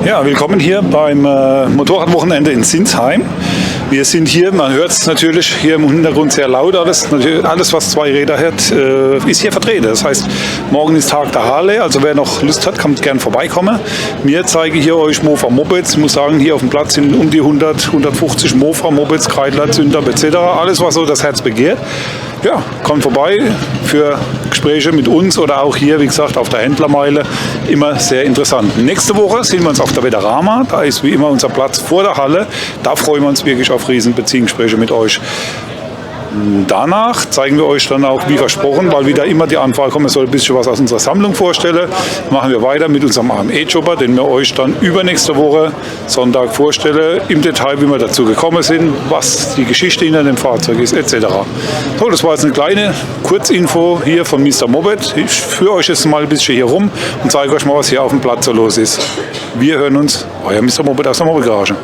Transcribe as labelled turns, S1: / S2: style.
S1: Ja, willkommen hier beim Motorrad-Wochenende in Sinsheim. Wir sind hier, man hört es natürlich hier im Hintergrund sehr laut, alles was zwei Räder hat, ist hier vertreten. Das heißt, morgen ist Tag der Harley, also wer noch Lust hat, kann gerne vorbeikommen. Mir zeige hier euch Mofa-Mopeds. Ich muss sagen, hier auf dem Platz sind um die 100, 150 Mofa-Mopeds, Kreidler, Zündapp etc. Alles, was so das Herz begehrt. Ja, kommt vorbei für Gespräche mit uns oder auch hier, wie gesagt, auf der Händlermeile. Immer sehr interessant. Nächste Woche sehen wir uns auf der Veterama. Da ist wie immer unser Platz vor der Halle. Da freuen wir uns wirklich auf riesen Beziehungsgespräche mit euch. Danach zeigen wir euch dann auch, wie versprochen, weil wieder immer die Anfrage kommt, es soll ein bisschen was aus unserer Sammlung vorstellen. Machen wir weiter mit unserem AME-Jobber, den wir euch dann übernächste Woche Sonntag vorstellen, im Detail, wie wir dazu gekommen sind, was die Geschichte hinter dem Fahrzeug ist, etc. So, das war jetzt eine kleine Kurzinfo hier von Mr.Moped. Ich führe euch jetzt mal ein bisschen hier rum und zeige euch mal, was hier auf dem Platz so los ist. Wir hören uns, euer Mr.Moped aus der Moped-Garage.